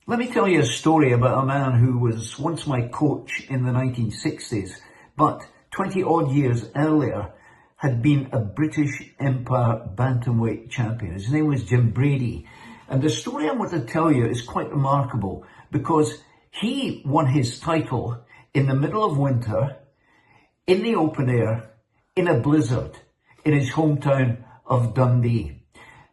Let me tell you a story about a man who was once my coach in the 1960s, but 20 odd years earlier had been a British Empire bantamweight champion. His name was Jim Brady. And the story I want to tell you is quite remarkable because he won his title in the middle of winter, in the open air, in a blizzard, in his hometown of Dundee.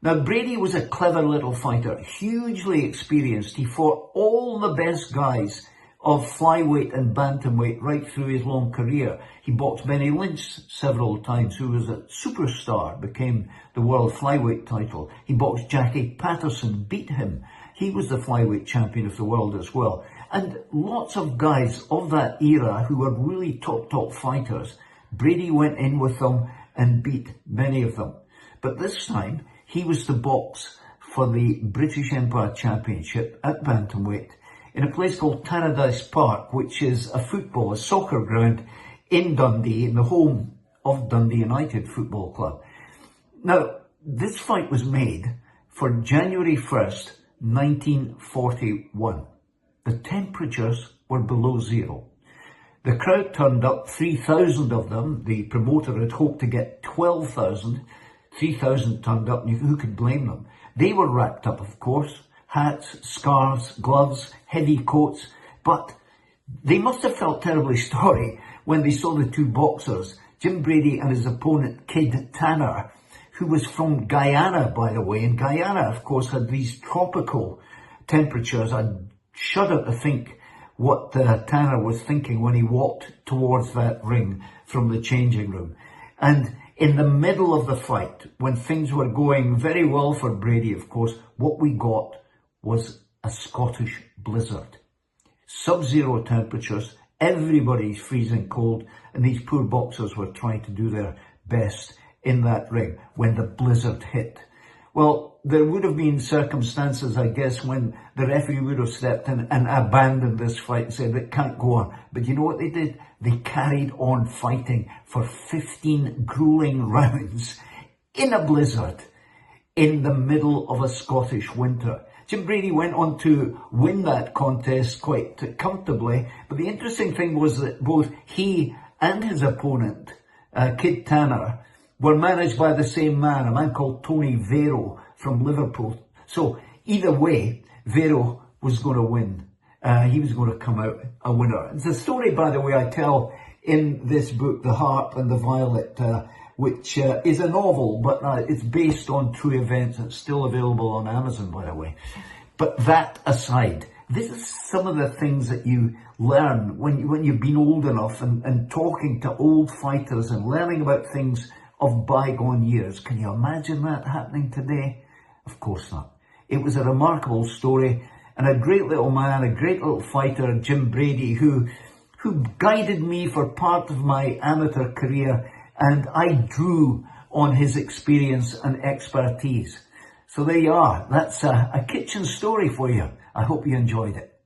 Now, Brady was a clever little fighter, hugely experienced. He fought all the best guys of flyweight and bantamweight right through his long career. He boxed Benny Lynch several times, who was a superstar, became the world flyweight title. He boxed Jackie Patterson, beat him. He was the flyweight champion of the world as well. And lots of guys of that era who were really top fighters. Brady went in with them and beat many of them. But this time, he was to box for the British Empire Championship at bantamweight in a place called Tannadice Park, which is a soccer ground in Dundee, in the home of Dundee United Football Club. Now, this fight was made for January 1st, 1941. The temperatures were below zero. The crowd turned up, 3,000 of them. The promoter had hoped to get 12,000. 3,000 turned up, and who could blame them? They were wrapped up, of course. Hats, scarves, gloves, heavy coats. But they must have felt terribly sorry when they saw the two boxers, Jim Brady and his opponent, Kid Tanner, who was from Guyana, by the way. And Guyana, of course, had these tropical temperatures. I shudder to think what Tanner was thinking when he walked towards that ring from the changing room. And in the middle of the fight, when things were going very well for Brady, of course, what we got was a Scottish blizzard. Sub-zero temperatures, everybody's freezing cold, and these poor boxers were trying to do their best in that ring when the blizzard hit. Well, there would have been circumstances, I guess, when the referee would have stepped in and abandoned this fight and said it can't go on. But you know what they did? They carried on fighting for 15 grueling rounds in a blizzard in the middle of a Scottish winter. Jim Brady went on to win that contest quite comfortably. But the interesting thing was that both he and his opponent, Kid Tanner, were managed by the same man, a man called Tony Vero from Liverpool. So either way, Vero was going to win. He was going to come out a winner. It's a story, by the way, I tell in this book, The Harp and the Violet, which is a novel, but it's based on true events. It's still available on Amazon, by the way. But that aside, this is some of the things that you learn when you've been old enough and talking to old fighters and learning about things of bygone years. Can you imagine that happening today? Of course not. It was a remarkable story, and a great little man, a great little fighter, Jim Brady, who guided me for part of my amateur career, and I drew on his experience and expertise. So there you are. That's a kitchen story for you. I hope you enjoyed it.